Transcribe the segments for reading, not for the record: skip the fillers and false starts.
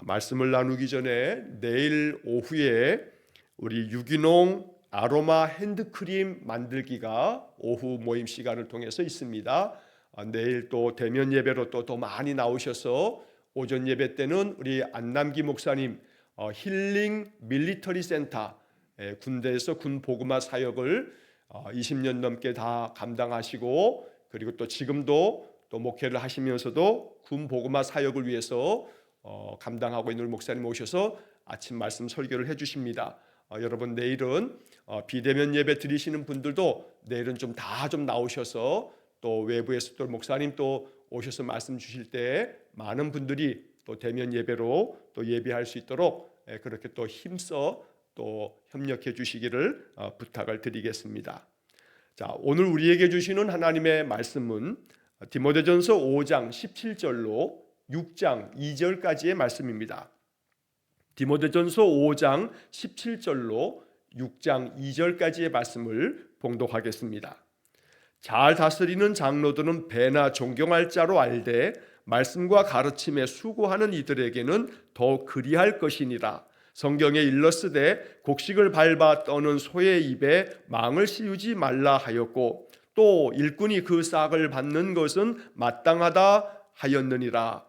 말씀을 나누기 전에 내일 오후에 우리 유기농 아로마 핸드크림 만들기가 오후 모임 시간을 통해서 있습니다. 내일 또 대면 예배로 또 더 많이 나오셔서 오전 예배 때는 우리 안남기 목사님 힐링 밀리터리 센터 군대에서 군 보그마 사역을 20년 넘게 다 감당하시고, 그리고 또 지금도 또 목회를 하시면서도 군 보그마 사역을 위해서 감당하고 있는 목사님 오셔서 아침 말씀 설교를 해주십니다. 여러분 내일은 비대면 예배 드리시는 분들도 내일은 좀 나오셔서 또 외부에서 또 목사님 또 오셔서 말씀 주실 때 많은 분들이 또 대면 예배로 또 예배할 수 있도록 그렇게 또 힘써 또 협력해 주시기를 부탁을 드리겠습니다. 자, 오늘 우리에게 주시는 하나님의 말씀은 디모데전서 5장 17절로 6장 2절까지의 말씀입니다. 디모데전서 5장 17절로 6장 2절까지의 말씀을 봉독하겠습니다. 잘 다스리는 장로들은 배나 존경할 자로 알되 말씀과 가르침에 수고하는 이들에게는 더 그리할 것이니라. 성경에 일렀으되 곡식을 밟아 떠는 소의 입에 망을 씌우지 말라 하였고, 또 일꾼이 그 싹을 받는 것은 마땅하다 하였느니라.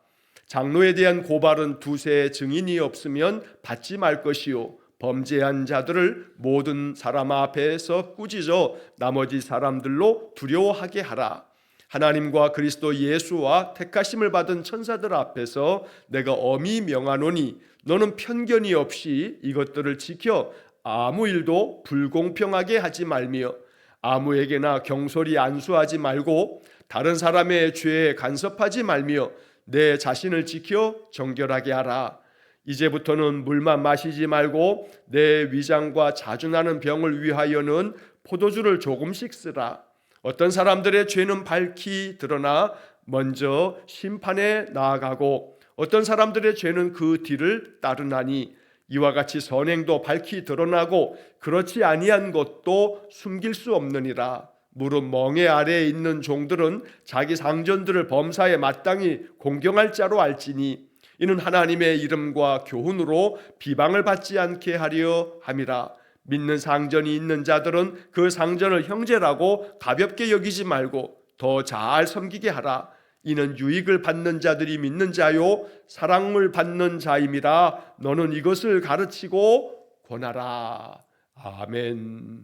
장로에 대한 고발은 두세 증인이 없으면 받지 말 것이요, 범죄한 자들을 모든 사람 앞에서 꾸짖어 나머지 사람들로 두려워하게 하라. 하나님과 그리스도 예수와 택하심을 받은 천사들 앞에서 내가 엄히 명하노니 너는 편견이 없이 이것들을 지켜 아무 일도 불공평하게 하지 말며 아무에게나 경솔히 안수하지 말고 다른 사람의 죄에 간섭하지 말며 내 자신을 지켜 정결하게 하라. 이제부터는 물만 마시지 말고 내 위장과 자주나는 병을 위하여는 포도주를 조금씩 쓰라. 어떤 사람들의 죄는 밝히 드러나 먼저 심판에 나아가고 어떤 사람들의 죄는 그 뒤를 따르나니, 이와 같이 선행도 밝히 드러나고 그렇지 아니한 것도 숨길 수 없느니라. 무릇 멍에 아래에 있는 종들은 자기 상전들을 범사에 마땅히 공경할 자로 알지니 이는 하나님의 이름과 교훈으로 비방을 받지 않게 하려 함이라. 믿는 상전이 있는 자들은 그 상전을 형제라고 가볍게 여기지 말고 더 잘 섬기게 하라. 이는 유익을 받는 자들이 믿는 자요 사랑을 받는 자임이라. 너는 이것을 가르치고 권하라. 아멘.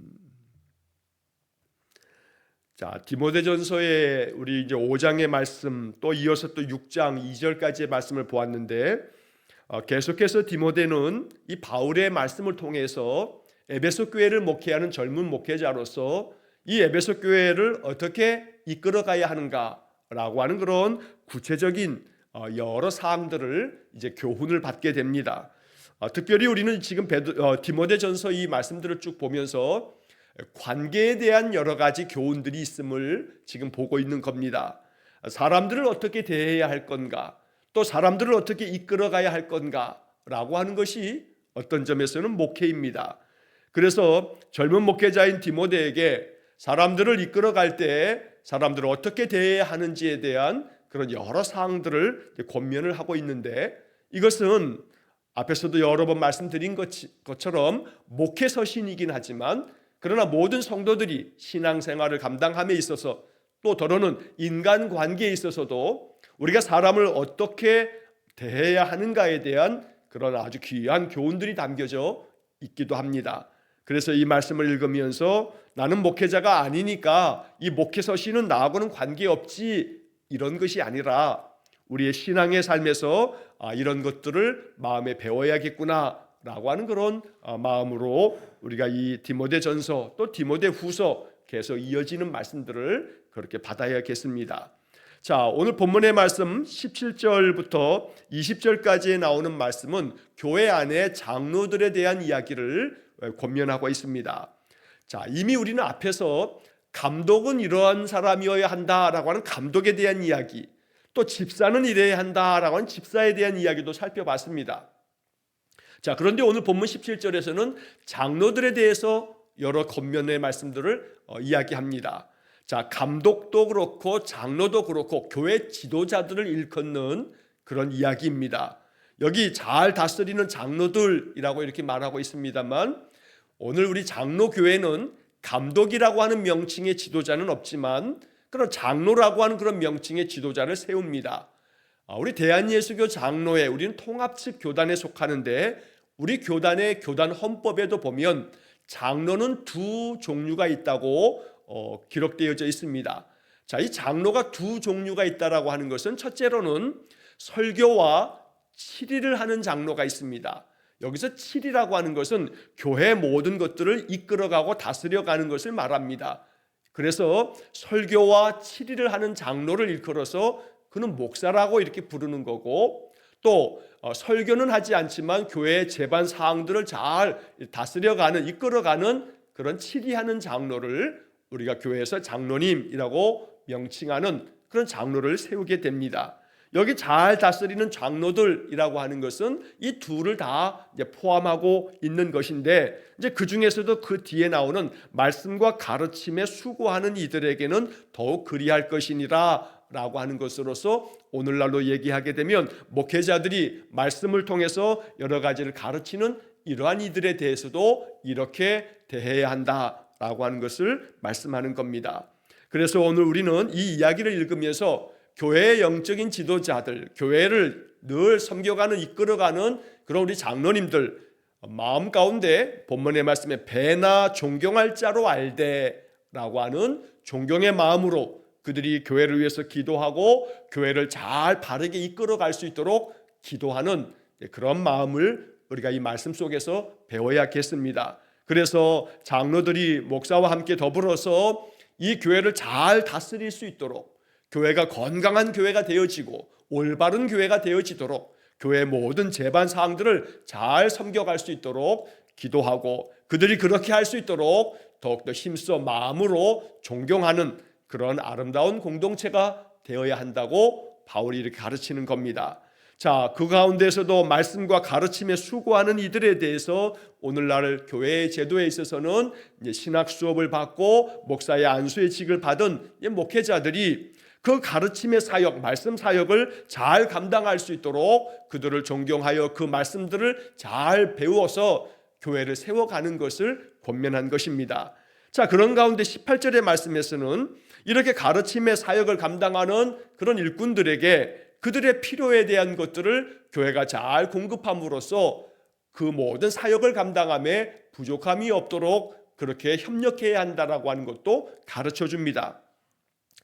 자, 디모데전서의 우리 이제 5장의 말씀, 또 이어서 또 6장 2절까지의 말씀을 보았는데, 계속해서 디모데는 이 바울의 말씀을 통해서 에베소 교회를 목회하는 젊은 목회자로서 이 에베소 교회를 어떻게 이끌어가야 하는가라고 하는 그런 구체적인 여러 사항들을 이제 교훈을 받게 됩니다. 특별히 우리는 지금 디모데전서 이 말씀들을 쭉 보면서 관계에 대한 여러 가지 교훈들이 있음을 지금 보고 있는 겁니다. 사람들을 어떻게 대해야 할 건가, 또 사람들을 어떻게 이끌어가야 할 건가라고 하는 것이 어떤 점에서는 목회입니다. 그래서 젊은 목회자인 디모데에게 사람들을 이끌어갈 때 사람들을 어떻게 대해야 하는지에 대한 그런 여러 사항들을 권면을 하고 있는데, 이것은 앞에서도 여러 번 말씀드린 것처럼 목회 서신이긴 하지만, 그러나 모든 성도들이 신앙생활을 감당함에 있어서 또 더러는 인간관계에 있어서도 우리가 사람을 어떻게 대해야 하는가에 대한 그런 아주 귀한 교훈들이 담겨져 있기도 합니다. 그래서 이 말씀을 읽으면서 나는 목회자가 아니니까 이 목회 서신은 나하고는 관계없지, 이런 것이 아니라 우리의 신앙의 삶에서 이런 것들을 마음에 배워야겠구나 라고 하는 그런 마음으로 우리가 이 디모데전서 또 디모데후서 계속 이어지는 말씀들을 그렇게 받아야겠습니다. 자, 오늘 본문의 말씀 17절부터 20절까지에 나오는 말씀은 교회 안에 장로들에 대한 이야기를 권면하고 있습니다. 자, 이미 우리는 앞에서 감독은 이러한 사람이어야 한다라고 하는 감독에 대한 이야기, 또 집사는 이래야 한다라고 하는 집사에 대한 이야기도 살펴봤습니다. 자, 그런데 오늘 본문 17절에서는 장로들에 대해서 여러 권면의 말씀들을 이야기합니다. 자, 감독도 그렇고 장로도 그렇고 교회 지도자들을 일컫는 그런 이야기입니다. 여기 잘 다스리는 장로들이라고 이렇게 말하고 있습니다만, 오늘 우리 장로교회는 감독이라고 하는 명칭의 지도자는 없지만 그런 장로라고 하는 그런 명칭의 지도자를 세웁니다. 우리 대한예수교 장로회, 우리는 통합측 교단에 속하는데, 우리 교단의 교단 헌법에도 보면 장로는 두 종류가 있다고 기록되어져 있습니다. 자, 이 장로가 두 종류가 있다라고 하는 것은, 첫째로는 설교와 치리를 하는 장로가 있습니다. 여기서 치리라고 하는 것은 교회 모든 것들을 이끌어가고 다스려가는 것을 말합니다. 그래서 설교와 치리를 하는 장로를 일컬어서 그는 목사라고 이렇게 부르는 거고, 또 설교는 하지 않지만 교회의 제반 사항들을 잘 다스려가는, 이끌어가는 그런 치리하는 장로를 우리가 교회에서 장로님이라고 명칭하는 그런 장로를 세우게 됩니다. 여기 잘 다스리는 장로들이라고 하는 것은 이 둘을 다 이제 포함하고 있는 것인데, 이제 그 중에서도 그 뒤에 나오는 말씀과 가르침에 수고하는 이들에게는 더욱 그리할 것이니라 라고 하는 것으로서, 오늘날로 얘기하게 되면 목회자들이 말씀을 통해서 여러 가지를 가르치는 이러한 이들에 대해서도 이렇게 대해야 한다라고 하는 것을 말씀하는 겁니다. 그래서 오늘 우리는 이 이야기를 읽으면서 교회의 영적인 지도자들, 교회를 늘 섬겨가는, 이끌어가는 그런 우리 장로님들 마음 가운데 본문의 말씀에 배나 존경할 자로 알되라고 하는 존경의 마음으로 그들이 교회를 위해서 기도하고 교회를 잘 바르게 이끌어갈 수 있도록 기도하는 그런 마음을 우리가 이 말씀 속에서 배워야겠습니다. 그래서 장로들이 목사와 함께 더불어서 이 교회를 잘 다스릴 수 있도록, 교회가 건강한 교회가 되어지고 올바른 교회가 되어지도록 교회의 모든 제반 사항들을 잘 섬겨갈 수 있도록 기도하고, 그들이 그렇게 할 수 있도록 더욱더 힘써 마음으로 존경하는 그런 아름다운 공동체가 되어야 한다고 바울이 이렇게 가르치는 겁니다. 자, 그 가운데서도 말씀과 가르침에 수고하는 이들에 대해서 오늘날 교회의 제도에 있어서는 이제 신학 수업을 받고 목사의 안수의 직을 받은 목회자들이 그 가르침의 사역, 말씀 사역을 잘 감당할 수 있도록 그들을 존경하여 그 말씀들을 잘 배워서 교회를 세워가는 것을 권면한 것입니다. 자, 그런 가운데 18절의 말씀에서는 이렇게 가르침의 사역을 감당하는 그런 일꾼들에게 그들의 필요에 대한 것들을 교회가 잘 공급함으로써 그 모든 사역을 감당함에 부족함이 없도록 그렇게 협력해야 한다라고 하는 것도 가르쳐 줍니다.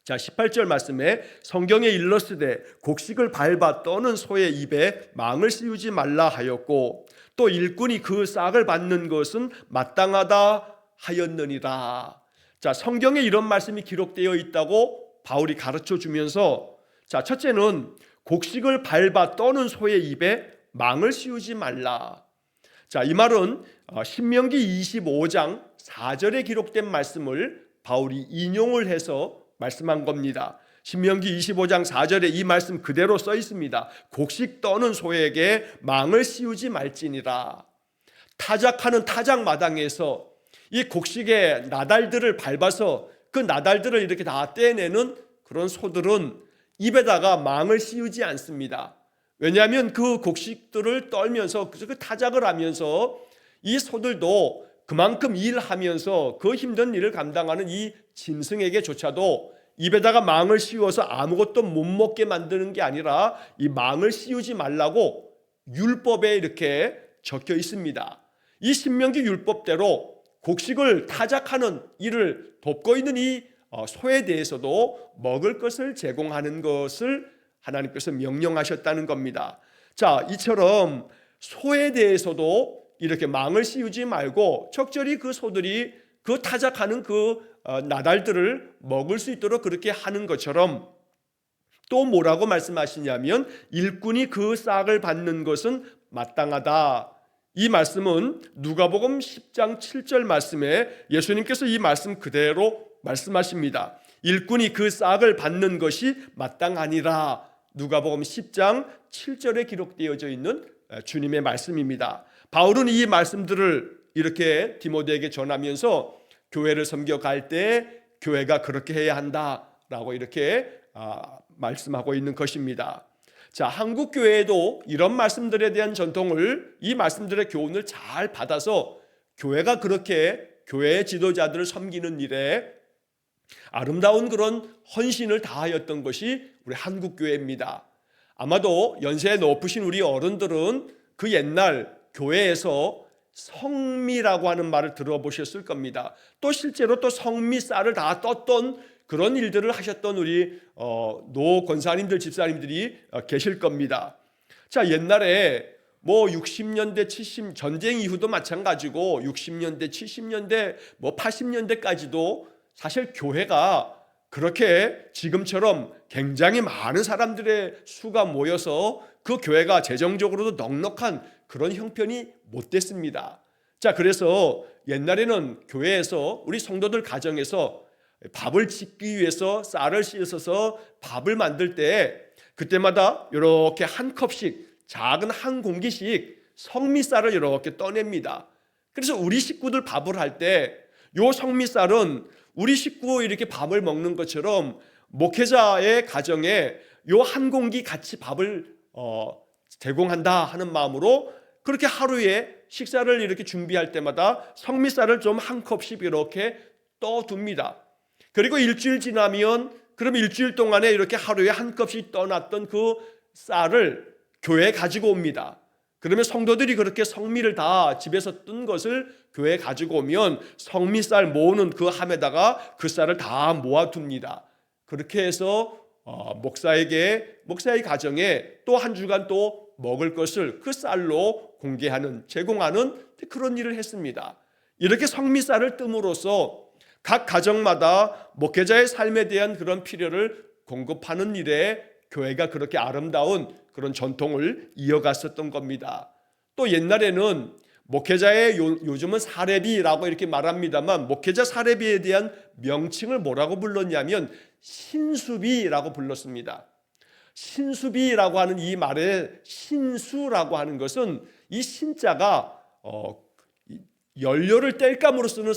자, 18절 말씀에 성경에 일렀으되 곡식을 밟아 떠는 소의 입에 망을 씌우지 말라 하였고, 또 일꾼이 그 싹을 받는 것은 마땅하다 하였느니라. 자, 성경에 이런 말씀이 기록되어 있다고 바울이 가르쳐 주면서, 자, 첫째는 곡식을 밟아 떠는 소의 입에 망을 씌우지 말라. 자, 이 말은 신명기 25장 4절에 기록된 말씀을 바울이 인용을 해서 말씀한 겁니다. 신명기 25장 4절에 이 말씀 그대로 써 있습니다. 곡식 떠는 소에게 망을 씌우지 말지니라. 타작하는 타작마당에서 이 곡식의 나달들을 밟아서 그 나달들을 이렇게 다 떼내는 그런 소들은 입에다가 망을 씌우지 않습니다. 왜냐하면 그 곡식들을 떨면서 그 타작을 하면서 이 소들도 그만큼 일하면서 그 힘든 일을 감당하는 이 짐승에게조차도 입에다가 망을 씌워서 아무것도 못 먹게 만드는 게 아니라 이 망을 씌우지 말라고 율법에 이렇게 적혀 있습니다. 이 신명기 율법대로 곡식을 타작하는 일을 돕고 있는 이 소에 대해서도 먹을 것을 제공하는 것을 하나님께서 명령하셨다는 겁니다. 자, 이처럼 소에 대해서도 이렇게 망을 씌우지 말고 적절히 그 소들이 그 타작하는 그 나달들을 먹을 수 있도록 그렇게 하는 것처럼, 또 뭐라고 말씀하시냐면 일꾼이 그 싹을 받는 것은 마땅하다. 이 말씀은 누가복음 10장 7절 말씀에 예수님께서 이 말씀 그대로 말씀하십니다. 일꾼이 그 싹을 받는 것이 마땅하니라. 누가복음 10장 7절에 기록되어져 있는 주님의 말씀입니다. 바울은 이 말씀들을 이렇게 디모데에게 전하면서 교회를 섬겨갈 때 교회가 그렇게 해야 한다라고 이렇게 말씀하고 있는 것입니다. 자, 한국 교회에도 이런 말씀들에 대한 전통을, 이 말씀들의 교훈을 잘 받아서 교회가 그렇게 교회의 지도자들을 섬기는 일에 아름다운 그런 헌신을 다하였던 것이 우리 한국 교회입니다. 아마도 연세 높으신 우리 어른들은 그 옛날 교회에서 성미라고 하는 말을 들어보셨을 겁니다. 또 실제로 또 성미쌀을 다 떴던 그런 일들을 하셨던 우리 노 권사님들, 집사님들이 계실 겁니다. 자, 옛날에 뭐 60년대, 70 전쟁 이후도 마찬가지고 60년대, 70년대, 뭐 80년대까지도 사실 교회가 그렇게 지금처럼 굉장히 많은 사람들의 수가 모여서 그 교회가 재정적으로도 넉넉한 그런 형편이 못 됐습니다. 자, 그래서 옛날에는 교회에서 우리 성도들 가정에서 밥을 짓기 위해서 쌀을 씻어서 밥을 만들 때 그때마다 이렇게 한 컵씩, 작은 한 공기씩 성미쌀을 이렇게 떠냅니다. 그래서 우리 식구들 밥을 할 때 요 성미쌀은 우리 식구 이렇게 밥을 먹는 것처럼 목회자의 가정에 요 한 공기 같이 밥을 제공한다 하는 마음으로 그렇게 하루에 식사를 이렇게 준비할 때마다 성미쌀을 좀 한 컵씩 이렇게 떠둡니다. 그리고 일주일 지나면 그럼 일주일 동안에 이렇게 하루에 한 컵씩 떠놨던 그 쌀을 교회에 가지고 옵니다. 그러면 성도들이 그렇게 성미를 다 집에서 뜬 것을 교회에 가지고 오면 성미쌀 모으는 그 함에다가 그 쌀을 다 모아둡니다. 그렇게 해서 목사의 가정에 또 한 주간 또 먹을 것을 그 쌀로 공개하는, 제공하는 그런 일을 했습니다. 이렇게 성미쌀을 뜸으로써 각 가정마다 목회자의 삶에 대한 그런 필요를 공급하는 일에 교회가 그렇게 아름다운 그런 전통을 이어갔었던 겁니다. 또 옛날에는 목회자의 요즘은 사례비라고 이렇게 말합니다만 목회자 사례비에 대한 명칭을 뭐라고 불렀냐면 신수비라고 불렀습니다. 신수비라고 하는 이 말의 신수라고 하는 것은 이 신자가 연료를 뗄감으로 쓰는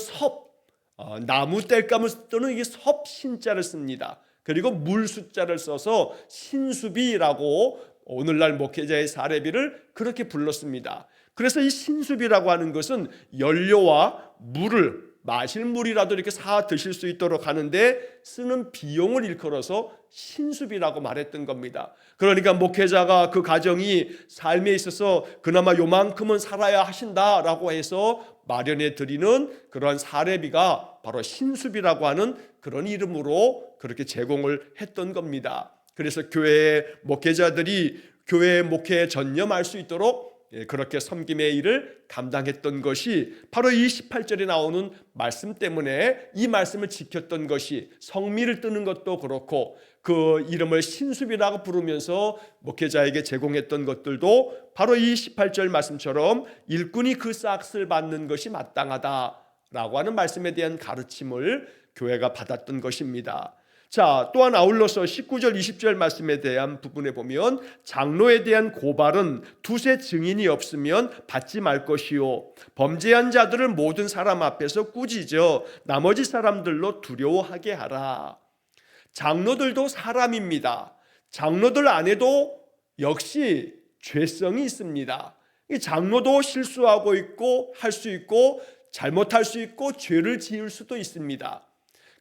나무 뗄감을 쓰는 이게 섭신자를 씁니다. 그리고 물 숫자를 써서 신수비라고 오늘날 목회자의 사례비를 그렇게 불렀습니다. 그래서 이 신수비라고 하는 것은 연료와 물을, 마실 물이라도 이렇게 사 드실 수 있도록 하는데 쓰는 비용을 일컬어서 신수비라고 말했던 겁니다. 그러니까 목회자가 그 가정이 삶에 있어서 그나마 요만큼은 살아야 하신다라고 해서 마련해 드리는 그러한 사례비가 바로 신수비라고 하는 그런 이름으로 그렇게 제공을 했던 겁니다. 그래서 교회의 목회자들이 교회의 목회에 전념할 수 있도록 그렇게 섬김의 일을 감당했던 것이 바로 이 18절에 나오는 말씀 때문에 이 말씀을 지켰던 것이, 성미를 뜨는 것도 그렇고 그 이름을 신수비라고 부르면서 목회자에게 제공했던 것들도 바로 이 18절 말씀처럼 일꾼이 그 싹을 받는 것이 마땅하다라고 하는 말씀에 대한 가르침을 교회가 받았던 것입니다. 자, 또한 아울러서 19절 20절 말씀에 대한 부분에 보면 장로에 대한 고발은 두세 증인이 없으면 받지 말 것이요 범죄한 자들을 모든 사람 앞에서 꾸짖어 나머지 사람들로 두려워하게 하라. 장로들도 사람입니다. 장로들 안에도 역시 죄성이 있습니다. 이 장로도 실수하고 있고 할 수 있고 잘못할 수 있고 죄를 지을 수도 있습니다.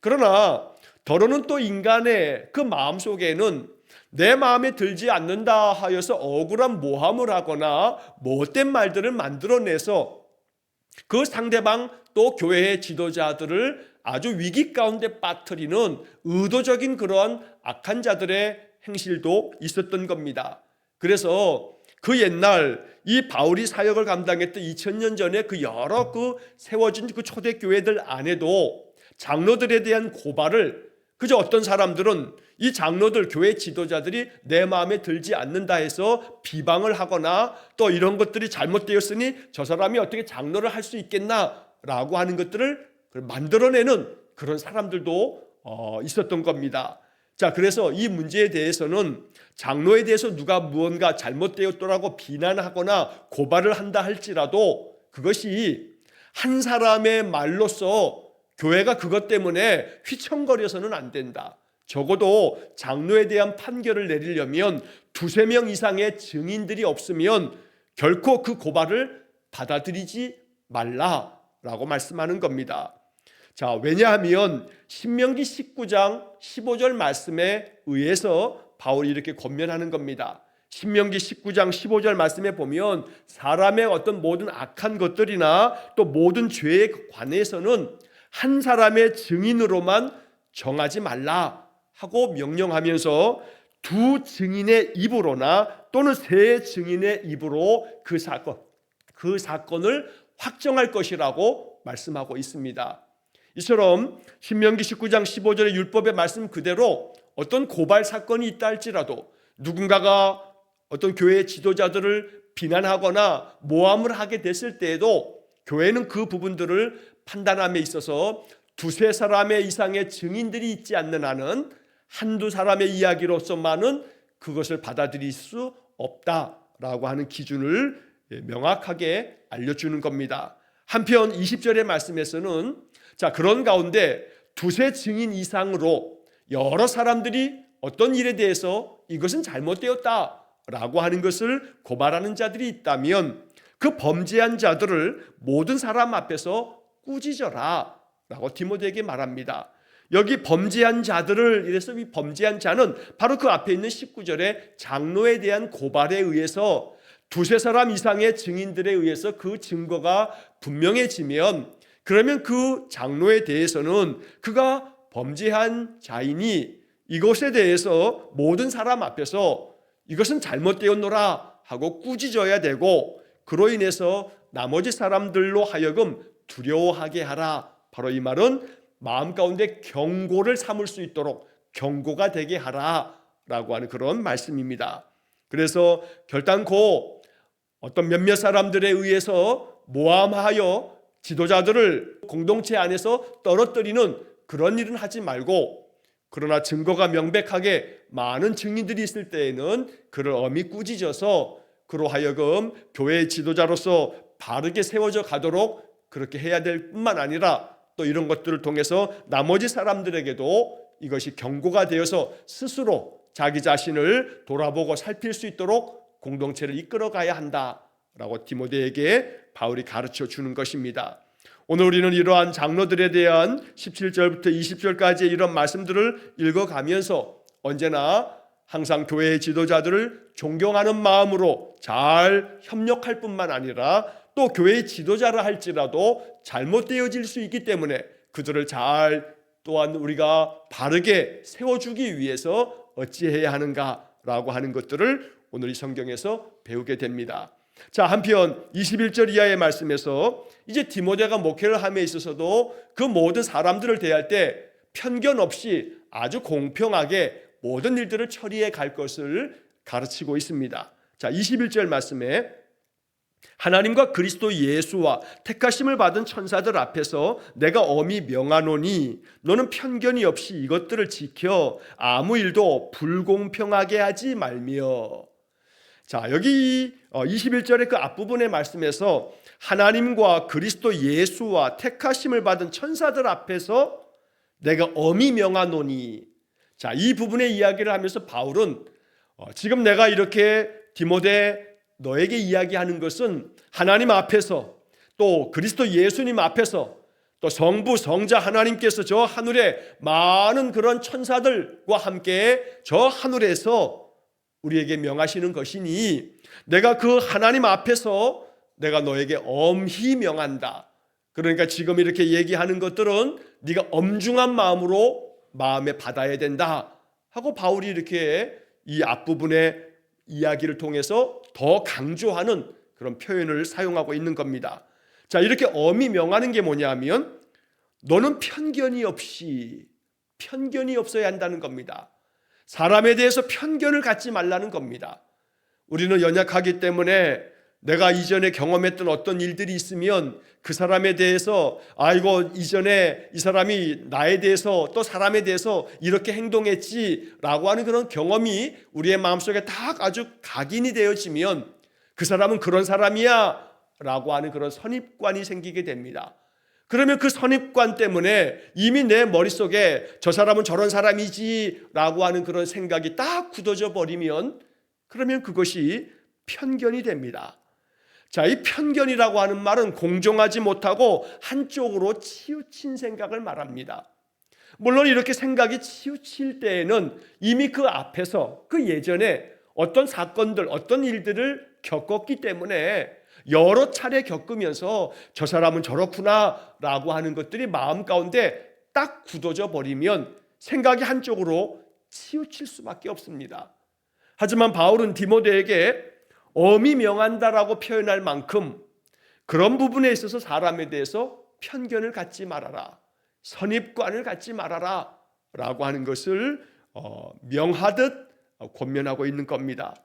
그러나 더러는 또 인간의 그 마음속에는 내 마음에 들지 않는다 하여서 억울한 모함을 하거나 못된 말들을 만들어내서 그 상대방 또 교회의 지도자들을 아주 위기 가운데 빠뜨리는 의도적인 그러한 악한 자들의 행실도 있었던 겁니다. 그래서 그 옛날 이 바울이 사역을 감당했던 2000년 전에 그 여러 그 세워진 그 초대교회들 안에도 장로들에 대한 고발을 그저 어떤 사람들은 이 장로들, 교회 지도자들이 내 마음에 들지 않는다 해서 비방을 하거나 또 이런 것들이 잘못되었으니 저 사람이 어떻게 장로를 할 수 있겠나라고 하는 것들을 만들어내는 그런 사람들도 있었던 겁니다. 자, 그래서 이 문제에 대해서는 장로에 대해서 누가 무언가 잘못되었더라고 비난하거나 고발을 한다 할지라도 그것이 한 사람의 말로서 교회가 그것 때문에 휘청거려서는 안 된다. 적어도 장로에 대한 판결을 내리려면 두세 명 이상의 증인들이 없으면 결코 그 고발을 받아들이지 말라라고 말씀하는 겁니다. 자, 왜냐하면 신명기 19장 15절 말씀에 의해서 바울이 이렇게 권면하는 겁니다. 신명기 19장 15절 말씀에 보면 사람의 어떤 모든 악한 것들이나 또 모든 죄에 관해서는 한 사람의 증인으로만 정하지 말라 하고 명령하면서 두 증인의 입으로나 또는 세 증인의 입으로 그 사건을 확정할 것이라고 말씀하고 있습니다. 이처럼 신명기 19장 15절의 율법의 말씀 그대로 어떤 고발 사건이 있다 할지라도 누군가가 어떤 교회의 지도자들을 비난하거나 모함을 하게 됐을 때에도 교회는 그 부분들을 판단함에 있어서 두세 사람의 이상의 증인들이 있지 않는 한은 한두 사람의 이야기로서만은 그것을 받아들일 수 없다라고 하는 기준을 명확하게 알려주는 겁니다. 한편 20절의 말씀에서는 자, 그런 가운데 두세 증인 이상으로 여러 사람들이 어떤 일에 대해서 이것은 잘못되었다라고 하는 것을 고발하는 자들이 있다면 그 범죄한 자들을 모든 사람 앞에서 꾸짖어라 라고 디모데에게 말합니다. 여기 범죄한 자들을, 이래서 이 범죄한 자는 바로 그 앞에 있는 19절에 장로에 대한 고발에 의해서 두세 사람 이상의 증인들에 의해서 그 증거가 분명해지면 그러면 그 장로에 대해서는 그가 범죄한 자이니 이것에 대해서 모든 사람 앞에서 이것은 잘못되었노라 하고 꾸짖어야 되고, 그로 인해서 나머지 사람들로 하여금 두려워하게 하라. 바로 이 말은 마음 가운데 경고를 삼을 수 있도록 경고가 되게 하라 라고 하는 그런 말씀입니다. 그래서 결단코 어떤 몇몇 사람들에 의해서 모함하여 지도자들을 공동체 안에서 떨어뜨리는 그런 일은 하지 말고, 그러나 증거가 명백하게 많은 증인들이 있을 때에는 그를 엄히 꾸짖어서 그로 하여금 교회의 지도자로서 바르게 세워져 가도록 그렇게 해야 될 뿐만 아니라 또 이런 것들을 통해서 나머지 사람들에게도 이것이 경고가 되어서 스스로 자기 자신을 돌아보고 살필 수 있도록 공동체를 이끌어가야 한다라고 디모데에게 바울이 가르쳐 주는 것입니다. 오늘 우리는 이러한 장로들에 대한 17절부터 20절까지의 이런 말씀들을 읽어가면서 언제나 항상 교회의 지도자들을 존경하는 마음으로 잘 협력할 뿐만 아니라 또 교회의 지도자라 할지라도 잘못되어질 수 있기 때문에 그들을 잘 또한 우리가 바르게 세워주기 위해서 어찌해야 하는가라고 하는 것들을 오늘 이 성경에서 배우게 됩니다. 자, 한편 21절 이하의 말씀에서 이제 디모데가 목회를 함에 있어서도 그 모든 사람들을 대할 때 편견 없이 아주 공평하게 모든 일들을 처리해 갈 것을 가르치고 있습니다. 자, 21절 말씀에 하나님과 그리스도 예수와 택하심을 받은 천사들 앞에서 내가 엄히 명하노니 너는 편견이 없이 이것들을 지켜 아무 일도 불공평하게 하지 말며. 자, 여기 21절의 그 앞부분의 말씀에서 하나님과 그리스도 예수와 택하심을 받은 천사들 앞에서 내가 엄히 명하노니. 자, 이 부분의 이야기를 하면서 바울은 지금 내가 이렇게 디모데 너에게 이야기하는 것은 하나님 앞에서 또 그리스도 예수님 앞에서 또 성부 성자 하나님께서 저 하늘에 많은 그런 천사들과 함께 저 하늘에서 우리에게 명하시는 것이니 내가 그 하나님 앞에서 내가 너에게 엄히 명한다. 그러니까 지금 이렇게 얘기하는 것들은 네가 엄중한 마음으로 마음에 받아야 된다 하고 바울이 이렇게 이 앞부분의 이야기를 통해서 더 강조하는 그런 표현을 사용하고 있는 겁니다. 자, 이렇게 엄히 명하는 게 뭐냐 하면 너는 편견이 없어야 한다는 겁니다. 사람에 대해서 편견을 갖지 말라는 겁니다. 우리는 연약하기 때문에 내가 이전에 경험했던 어떤 일들이 있으면 그 사람에 대해서 이거 이전에 이 사람이 나에 대해서 또 사람에 대해서 이렇게 행동했지라고 하는 그런 경험이 우리의 마음속에 다 아주 각인이 되어지면 그 사람은 그런 사람이야 라고 하는 그런 선입관이 생기게 됩니다. 그러면 그 선입관 때문에 이미 내 머릿속에 저 사람은 저런 사람이지 라고 하는 그런 생각이 딱 굳어져 버리면 그러면 그것이 편견이 됩니다. 자, 이 편견이라고 하는 말은 공정하지 못하고 한쪽으로 치우친 생각을 말합니다. 물론 이렇게 생각이 치우칠 때에는 이미 그 앞에서 그 예전에 어떤 사건들, 어떤 일들을 겪었기 때문에 여러 차례 겪으면서 저 사람은 저렇구나 라고 하는 것들이 마음 가운데 딱 굳어져 버리면 생각이 한쪽으로 치우칠 수밖에 없습니다. 하지만 바울은 디모데에게 엄히 명한다라고 표현할 만큼 그런 부분에 있어서 사람에 대해서 편견을 갖지 말아라, 선입관을 갖지 말아라 라고 하는 것을 명하듯 권면하고 있는 겁니다.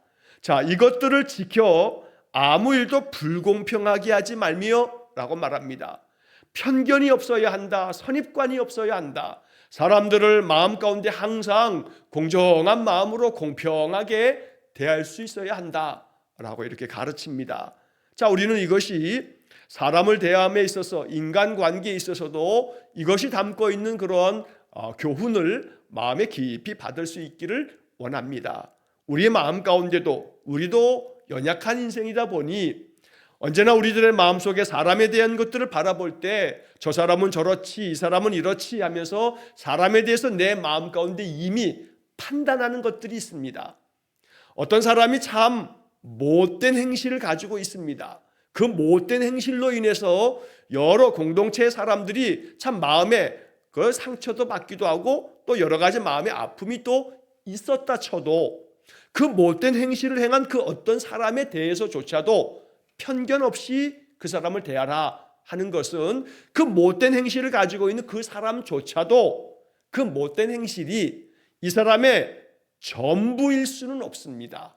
자, 이것들을 지켜 아무 일도 불공평하게 하지 말며 라고 말합니다. 편견이 없어야 한다, 선입관이 없어야 한다. 사람들을 마음 가운데 항상 공정한 마음으로 공평하게 대할 수 있어야 한다 라고 이렇게 가르칩니다. 자, 우리는 이것이 사람을 대함에 있어서, 인간관계에 있어서도 이것이 담고 있는 그런 교훈을 마음에 깊이 받을 수 있기를 원합니다. 우리의 마음 가운데도 우리도 연약한 인생이다 보니 언제나 우리들의 마음속에 사람에 대한 것들을 바라볼 때 저 사람은 저렇지, 이 사람은 이렇지 하면서 사람에 대해서 내 마음 가운데 이미 판단하는 것들이 있습니다. 어떤 사람이 참 못된 행실을 가지고 있습니다. 그 못된 행실로 인해서 여러 공동체의 사람들이 참 마음에 그 상처도 받기도 하고 또 여러 가지 마음의 아픔이 또 있었다 쳐도 그 못된 행실을 행한 그 어떤 사람에 대해서조차도 편견 없이 그 사람을 대하라 하는 것은 그 못된 행실을 가지고 있는 그 사람조차도 그 못된 행실이 이 사람의 전부일 수는 없습니다.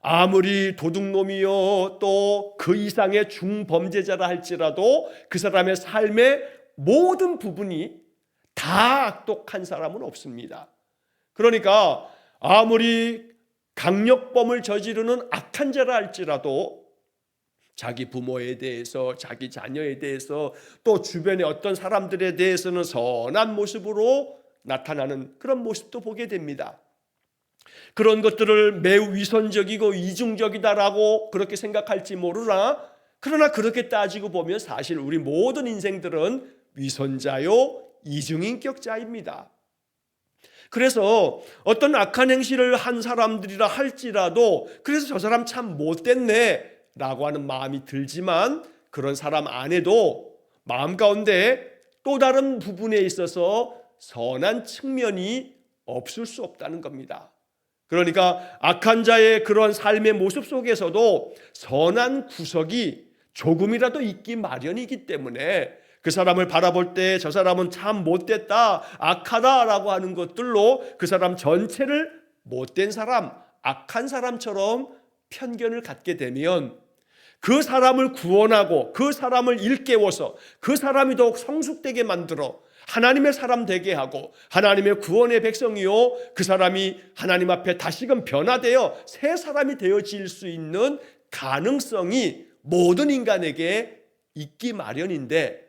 아무리 도둑놈이요 또 그 이상의 중범죄자라 할지라도 그 사람의 삶의 모든 부분이 다 악독한 사람은 없습니다. 그러니까 아무리 강력범을 저지르는 악한 자라 할지라도 자기 부모에 대해서, 자기 자녀에 대해서 또 주변의 어떤 사람들에 대해서는 선한 모습으로 나타나는 그런 모습도 보게 됩니다. 그런 것들을 매우 위선적이고 이중적이다라고 그렇게 생각할지 모르나 그러나 그렇게 따지고 보면 사실 우리 모든 인생들은 위선자요 이중인격자입니다. 그래서 어떤 악한 행실을 한 사람들이라 할지라도 그래서 저 사람 참 못됐네 라고 하는 마음이 들지만 그런 사람 안에도 마음 가운데 또 다른 부분에 있어서 선한 측면이 없을 수 없다는 겁니다. 그러니까 악한 자의 그런 삶의 모습 속에서도 선한 구석이 조금이라도 있기 마련이기 때문에 그 사람을 바라볼 때 저 사람은 참 못됐다, 악하다라고 하는 것들로 그 사람 전체를 못된 사람, 악한 사람처럼 편견을 갖게 되면 그 사람을 구원하고 그 사람을 일깨워서 그 사람이 더욱 성숙되게 만들어 하나님의 사람 되게 하고 하나님의 구원의 백성이요 그 사람이 하나님 앞에 다시금 변화되어 새 사람이 되어질 수 있는 가능성이 모든 인간에게 있기 마련인데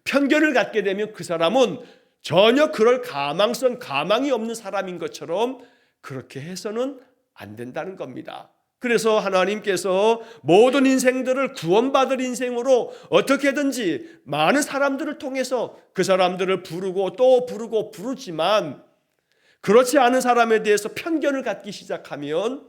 편견을 갖게 되면 그 사람은 전혀 그럴 가망이 없는 사람인 것처럼 그렇게 해서는 안 된다는 겁니다. 그래서 하나님께서 모든 인생들을 구원받을 인생으로 어떻게든지 많은 사람들을 통해서 그 사람들을 부르고 또 부르고 부르지만 그렇지 않은 사람에 대해서 편견을 갖기 시작하면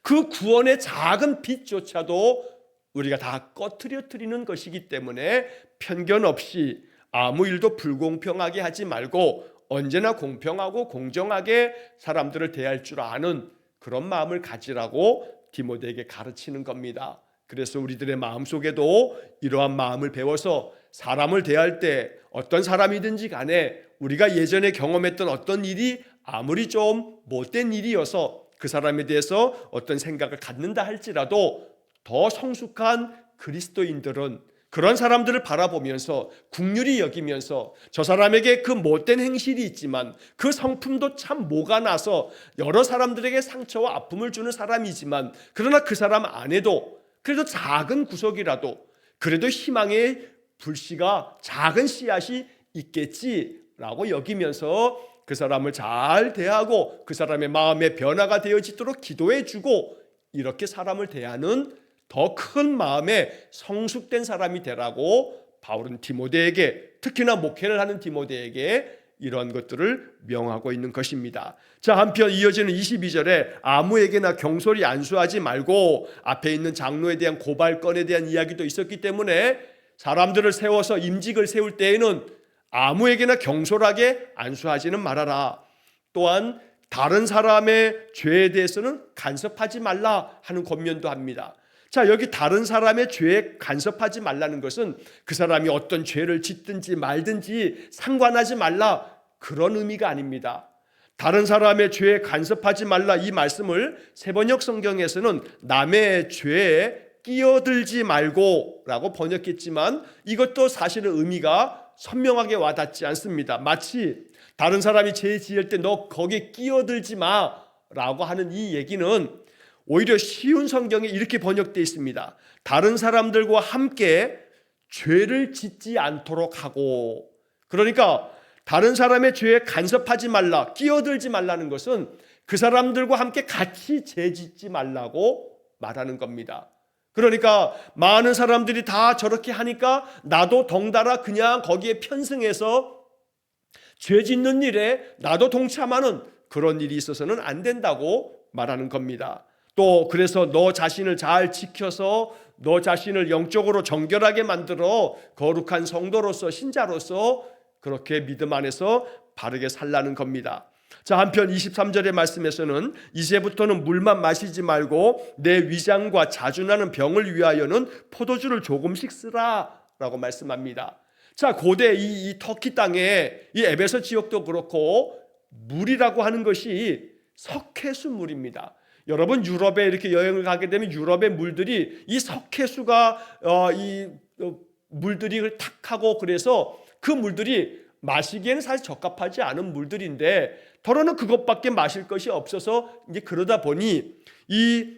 그 구원의 작은 빛조차도 우리가 다 꺼트려뜨리는 것이기 때문에 편견 없이 아무 일도 불공평하게 하지 말고 언제나 공평하고 공정하게 사람들을 대할 줄 아는 그런 마음을 가지라고 디모데에게 가르치는 겁니다. 그래서 우리들의 마음속에도 이러한 마음을 배워서 사람을 대할 때 어떤 사람이든지 간에 우리가 예전에 경험했던 어떤 일이 아무리 좀 못된 일이어서 그 사람에 대해서 어떤 생각을 갖는다 할지라도 더 성숙한 그리스도인들은 그런 사람들을 바라보면서 긍휼히 여기면서 저 사람에게 그 못된 행실이 있지만 그 성품도 참 모가 나서 여러 사람들에게 상처와 아픔을 주는 사람이지만 그러나 그 사람 안에도 그래도 작은 구석이라도 그래도 희망의 불씨가 작은 씨앗이 있겠지라고 여기면서 그 사람을 잘 대하고 그 사람의 마음의 변화가 되어지도록 기도해주고 이렇게 사람을 대하는 더 큰 마음의 성숙된 사람이 되라고 바울은 디모데에게, 특히나 목회를 하는 디모데에게 이런 것들을 명하고 있는 것입니다. 자, 한편 이어지는 22절에 아무에게나 경솔히 안수하지 말고, 앞에 있는 장로에 대한 고발건에 대한 이야기도 있었기 때문에 사람들을 세워서 임직을 세울 때에는 아무에게나 경솔하게 안수하지는 말아라. 또한 다른 사람의 죄에 대해서는 간섭하지 말라 하는 권면도 합니다. 자, 여기 다른 사람의 죄에 간섭하지 말라는 것은 그 사람이 어떤 죄를 짓든지 말든지 상관하지 말라, 그런 의미가 아닙니다. 다른 사람의 죄에 간섭하지 말라, 이 말씀을 세번역 성경에서는 남의 죄에 끼어들지 말고 라고 번역했지만 이것도 사실은 의미가 선명하게 와닿지 않습니다. 마치 다른 사람이 죄 지을 때 너 거기에 끼어들지 마 라고 하는 이 얘기는 오히려 쉬운 성경에 이렇게 번역되어 있습니다. 다른 사람들과 함께 죄를 짓지 않도록 하고, 그러니까 다른 사람의 죄에 간섭하지 말라, 끼어들지 말라는 것은 그 사람들과 함께 같이 죄 짓지 말라고 말하는 겁니다. 그러니까 많은 사람들이 다 저렇게 하니까 나도 덩달아 그냥 거기에 편승해서 죄 짓는 일에 나도 동참하는 그런 일이 있어서는 안 된다고 말하는 겁니다. 또 그래서 너 자신을 잘 지켜서 너 자신을 영적으로 정결하게 만들어 거룩한 성도로서, 신자로서 그렇게 믿음 안에서 바르게 살라는 겁니다. 자, 한편 23절의 말씀에서는 이제부터는 물만 마시지 말고 내 위장과 자주나는 병을 위하여는 포도주를 조금씩 쓰라 라고 말씀합니다. 자, 고대 이 터키 땅에 이 에베소 지역도 그렇고 물이라고 하는 것이 석회수 물입니다. 여러분 유럽에 이렇게 여행을 가게 되면 유럽의 물들이 이 석회수가 물들이 탁하고, 그래서 그 물들이 마시기에는 사실 적합하지 않은 물들인데 더러는 그것밖에 마실 것이 없어서 이제 그러다 보니 이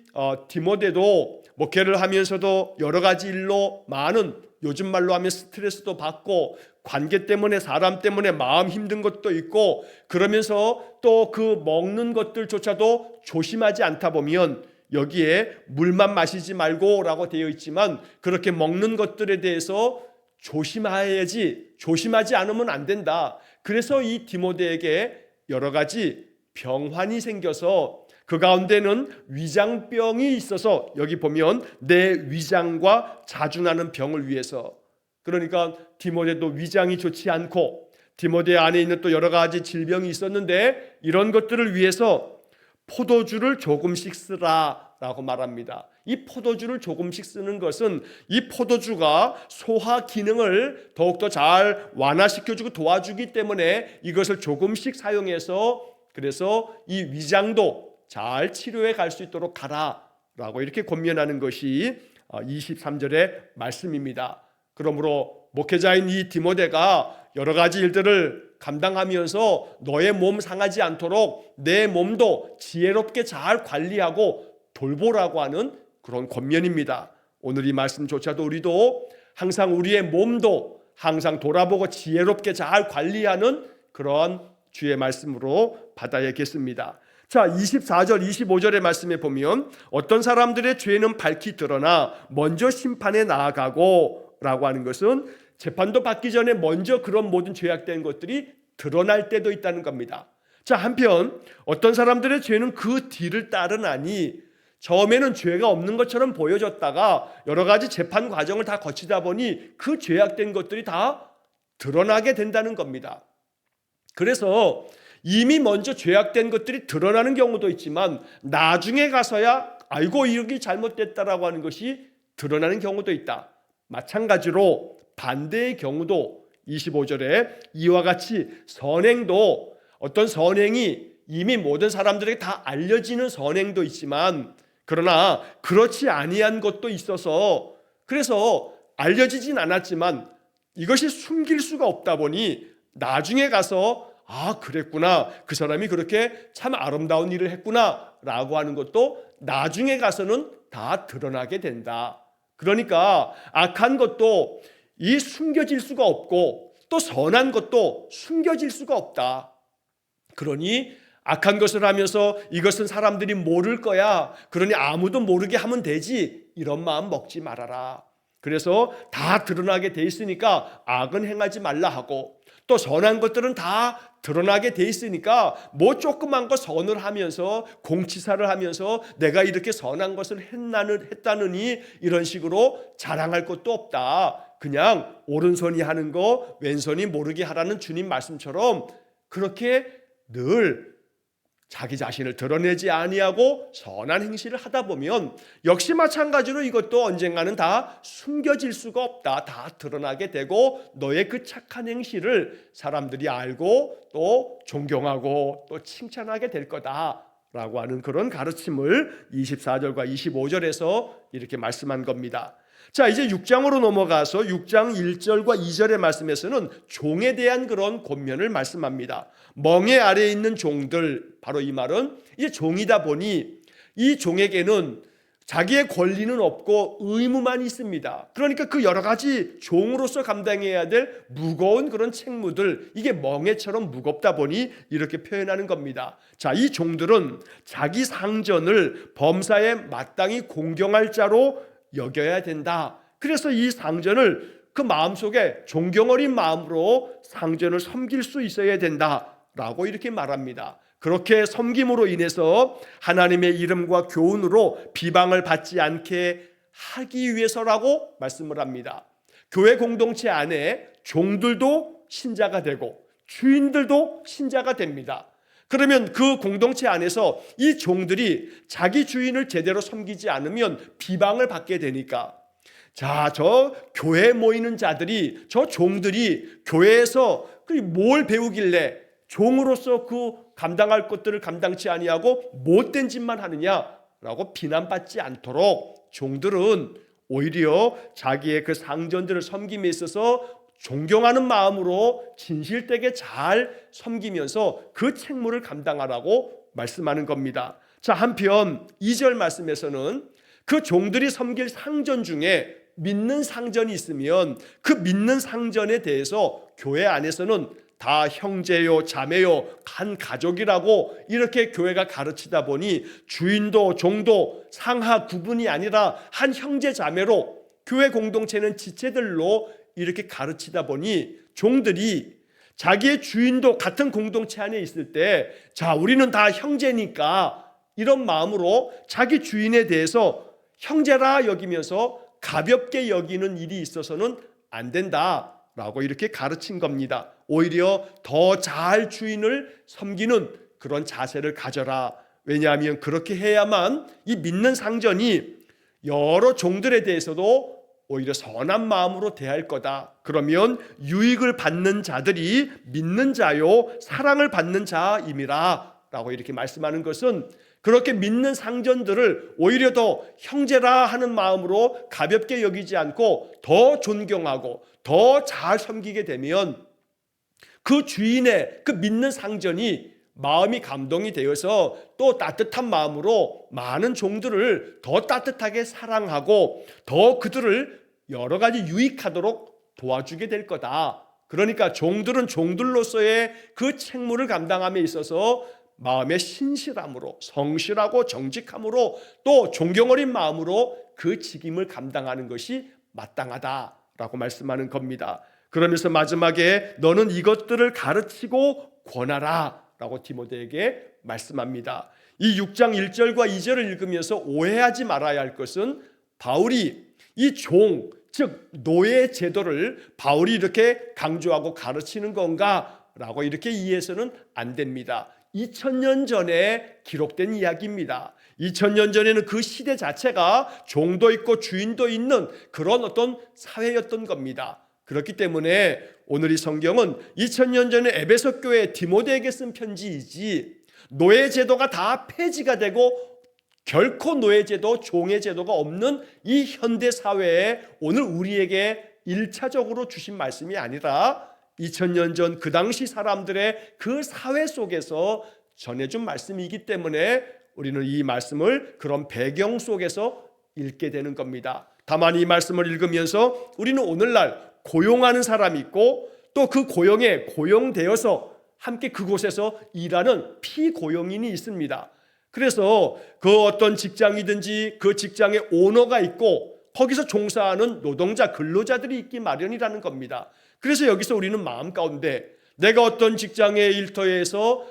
디모데도 목회를 하면서도 여러 가지 일로 많은, 요즘 말로 하면 스트레스도 받고 관계 때문에, 사람 때문에 마음 힘든 것도 있고, 그러면서 또 그 먹는 것들조차도 조심하지 않다 보면 여기에 물만 마시지 말고 라고 되어 있지만 그렇게 먹는 것들에 대해서 조심해야지, 조심하지 않으면 안 된다. 그래서 이 디모데에게 여러 가지 병환이 생겨서 그 가운데는 위장병이 있어서 여기 보면 내 위장과 자주나는 병을 위해서, 그러니까 디모데도 위장이 좋지 않고 디모데 안에 있는 또 여러 가지 질병이 있었는데 이런 것들을 위해서 포도주를 조금씩 쓰라라고 말합니다. 이 포도주를 조금씩 쓰는 것은 이 포도주가 소화 기능을 더욱더 잘 완화시켜주고 도와주기 때문에 이것을 조금씩 사용해서, 그래서 이 위장도 잘 치료해 갈 수 있도록 가라라고 이렇게 권면하는 것이 23절의 말씀입니다. 그러므로 목회자인 이 디모데가 여러 가지 일들을 감당하면서 너의 몸 상하지 않도록 내 몸도 지혜롭게 잘 관리하고 돌보라고 하는 그런 권면입니다. 오늘 이 말씀조차도 우리도 항상 우리의 몸도 항상 돌아보고 지혜롭게 잘 관리하는 그런 주의 말씀으로 받아야겠습니다. 자, 24절 25절의 말씀에 보면 어떤 사람들의 죄는 밝히 드러나 먼저 심판에 나아가고 라고 하는 것은 재판도 받기 전에 먼저 그런 모든 죄악된 것들이 드러날 때도 있다는 겁니다. 자, 한편 어떤 사람들의 죄는 그 뒤를 따르나니 처음에는 죄가 없는 것처럼 보여졌다가 여러 가지 재판 과정을 다 거치다 보니 그 죄악된 것들이 다 드러나게 된다는 겁니다. 그래서 이미 먼저 죄악된 것들이 드러나는 경우도 있지만 나중에 가서야 아이고 이렇게 잘못됐다라고 하는 것이 드러나는 경우도 있다. 마찬가지로 반대의 경우도 25절에 이와 같이 선행도, 어떤 선행이 이미 모든 사람들에게 다 알려지는 선행도 있지만 그러나 그렇지 아니한 것도 있어서, 그래서 알려지진 않았지만 이것이 숨길 수가 없다 보니 나중에 가서 아 그랬구나, 그 사람이 그렇게 참 아름다운 일을 했구나 라고 하는 것도 나중에 가서는 다 드러나게 된다. 그러니까 악한 것도 이 숨겨질 수가 없고 또 선한 것도 숨겨질 수가 없다. 그러니 악한 것을 하면서 이것은 사람들이 모를 거야, 그러니 아무도 모르게 하면 되지, 이런 마음 먹지 말아라. 그래서 다 드러나게 돼 있으니까 악은 행하지 말라 하고, 또 선한 것들은 다 드러나게 돼 있으니까 뭐 조그만 거 선을 하면서 공치사를 하면서 내가 이렇게 선한 것을 했다느니 이런 식으로 자랑할 것도 없다. 그냥 오른손이 하는 거 왼손이 모르게 하라는 주님 말씀처럼 그렇게 늘 자기 자신을 드러내지 아니하고 선한 행실을 하다 보면 역시 마찬가지로 이것도 언젠가는 다 숨겨질 수가 없다. 다 드러나게 되고 너의 그 착한 행실을 사람들이 알고 또 존경하고 또 칭찬하게 될 거다라고 하는 그런 가르침을 24절과 25절에서 이렇게 말씀한 겁니다. 자, 이제 6장으로 넘어가서 6장 1절과 2절의 말씀에서는 종에 대한 그런 권면을 말씀합니다. 멍에 아래에 있는 종들, 바로 이 말은 이제 종이다 보니 이 종에게는 자기의 권리는 없고 의무만 있습니다. 그러니까 그 여러 가지 종으로서 감당해야 될 무거운 그런 책무들, 이게 멍에처럼 무겁다 보니 이렇게 표현하는 겁니다. 자, 이 종들은 자기 상전을 범사에 마땅히 공경할 자로 여겨야 된다. 그래서 이 상전을 그 마음속에 존경 어린 마음으로 상전을 섬길 수 있어야 된다라고 이렇게 말합니다. 그렇게 섬김으로 인해서 하나님의 이름과 교훈으로 비방을 받지 않게 하기 위해서라고 말씀을 합니다. 교회 공동체 안에 종들도 신자가 되고 주인들도 신자가 됩니다. 그러면 그 공동체 안에서 이 종들이 자기 주인을 제대로 섬기지 않으면 비방을 받게 되니까, 자, 저 교회에 모이는 자들이, 저 종들이 교회에서 뭘 배우길래 종으로서 그 감당할 것들을 감당치 아니하고 못된 짓만 하느냐라고 비난받지 않도록 종들은 오히려 자기의 그 상전들을 섬김에 있어서 존경하는 마음으로 진실되게 잘 섬기면서 그 책무를 감당하라고 말씀하는 겁니다. 자, 한편 2절 말씀에서는 그 종들이 섬길 상전 중에 믿는 상전이 있으면 그 믿는 상전에 대해서 교회 안에서는 다 형제요, 자매요, 한 가족이라고 이렇게 교회가 가르치다 보니 주인도 종도 상하 구분이 아니라 한 형제 자매로 교회 공동체는 지체들로 이렇게 가르치다 보니 종들이 자기의 주인도 같은 공동체 안에 있을 때, 자, 우리는 다 형제니까 이런 마음으로 자기 주인에 대해서 형제라 여기면서 가볍게 여기는 일이 있어서는 안 된다라고 이렇게 가르친 겁니다. 오히려 더 잘 주인을 섬기는 그런 자세를 가져라. 왜냐하면 그렇게 해야만 이 믿는 상전이 여러 종들에 대해서도 오히려 선한 마음으로 대할 거다. 그러면 유익을 받는 자들이 믿는 자요 사랑을 받는 자임이라 라고 이렇게 말씀하는 것은, 그렇게 믿는 상전들을 오히려 더 형제라 하는 마음으로 가볍게 여기지 않고 더 존경하고 더 잘 섬기게 되면 그 주인의 그 믿는 상전이 마음이 감동이 되어서 또 따뜻한 마음으로 많은 종들을 더 따뜻하게 사랑하고 더 그들을 여러 가지 유익하도록 도와주게 될 거다. 그러니까 종들은 종들로서의 그 책무를 감당함에 있어서 마음의 신실함으로, 성실하고 정직함으로 또 존경 어린 마음으로 그 직임을 감당하는 것이 마땅하다라고 말씀하는 겁니다. 그러면서 마지막에 너는 이것들을 가르치고 권하라 라고 디모데에게 말씀합니다. 이 6장 1절과 2절을 읽으면서 오해하지 말아야 할 것은, 바울이 이 종, 즉 노예 제도를 바울이 이렇게 강조하고 가르치는 건가 라고 이렇게 이해해서는 안 됩니다. 2000년 전에 기록된 이야기입니다. 2000년 전에는 그 시대 자체가 종도 있고 주인도 있는 그런 어떤 사회였던 겁니다. 그렇기 때문에 오늘 이 성경은 2000년 전에 에베소 교회 디모데에게 쓴 편지이지, 노예 제도가 다 폐지가 되고 결코 노예 제도, 종의 제도가 없는 이 현대 사회에 오늘 우리에게 1차적으로 주신 말씀이 아니라 2000년 전 그 당시 사람들의 그 사회 속에서 전해준 말씀이기 때문에 우리는 이 말씀을 그런 배경 속에서 읽게 되는 겁니다. 다만 이 말씀을 읽으면서 우리는 오늘날 고용하는 사람이 있고 또 그 고용에 고용되어서 함께 그곳에서 일하는 피고용인이 있습니다. 그래서 그 어떤 직장이든지 그 직장에 오너가 있고 거기서 종사하는 노동자, 근로자들이 있기 마련이라는 겁니다. 그래서 여기서 우리는 마음 가운데 내가 어떤 직장의 일터에서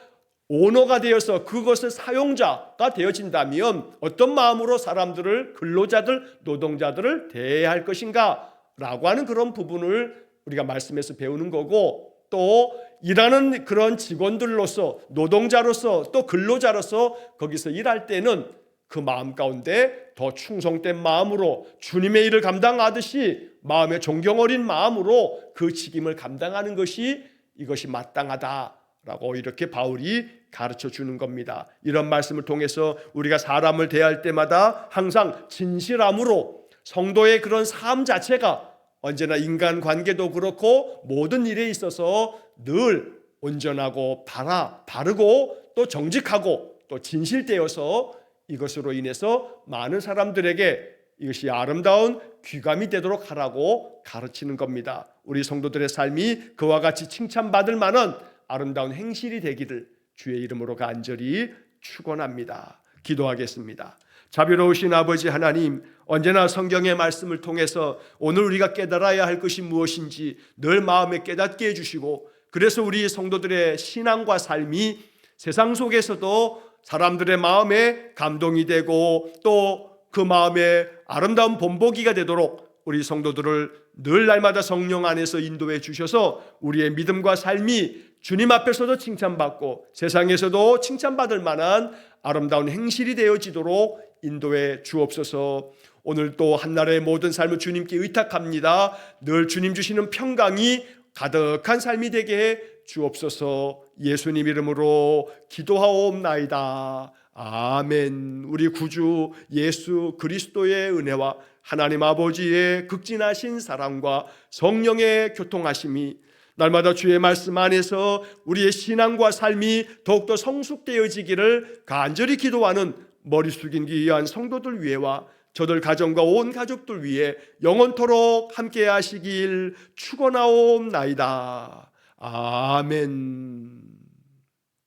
오너가 되어서 그것의 사용자가 되어진다면 어떤 마음으로 사람들을, 근로자들, 노동자들을 대해야 할 것인가 라고 하는 그런 부분을 우리가 말씀에서 배우는 거고, 또 일하는 그런 직원들로서, 노동자로서, 또 근로자로서 거기서 일할 때는 그 마음 가운데 더 충성된 마음으로 주님의 일을 감당하듯이 마음의 존경 어린 마음으로 그 직임을 감당하는 것이 이것이 마땅하다라고 이렇게 바울이 가르쳐 주는 겁니다. 이런 말씀을 통해서 우리가 사람을 대할 때마다 항상 진실함으로 성도의 그런 삶 자체가 언제나 인간관계도 그렇고 모든 일에 있어서 늘 온전하고 바르고 또 정직하고 또 진실되어서 이것으로 인해서 많은 사람들에게 이것이 아름다운 귀감이 되도록 하라고 가르치는 겁니다. 우리 성도들의 삶이 그와 같이 칭찬받을 만한 아름다운 행실이 되기를 주의 이름으로 간절히 축원합니다. 기도하겠습니다. 자비로우신 아버지 하나님, 언제나 성경의 말씀을 통해서 오늘 우리가 깨달아야 할 것이 무엇인지 늘 마음에 깨닫게 해주시고, 그래서 우리 성도들의 신앙과 삶이 세상 속에서도 사람들의 마음에 감동이 되고 또 그 마음에 아름다운 본보기가 되도록 우리 성도들을 늘 날마다 성령 안에서 인도해 주셔서 우리의 믿음과 삶이 주님 앞에서도 칭찬받고 세상에서도 칭찬받을 만한 아름다운 행실이 되어지도록 인도해 주옵소서. 오늘 또 한날의 모든 삶을 주님께 의탁합니다. 늘 주님 주시는 평강이 가득한 삶이 되게 해 주옵소서. 예수님 이름으로 기도하옵나이다. 아멘. 우리 구주 예수 그리스도의 은혜와 하나님 아버지의 극진하신 사랑과 성령의 교통하심이 날마다 주의 말씀 안에서 우리의 신앙과 삶이 더욱더 성숙되어지기를 간절히 기도하는 머리 숙인 귀한 성도들 위에와 저들 가정과 온 가족들 위해 영원토록 함께 하시길 축원하옵나이다. 아멘.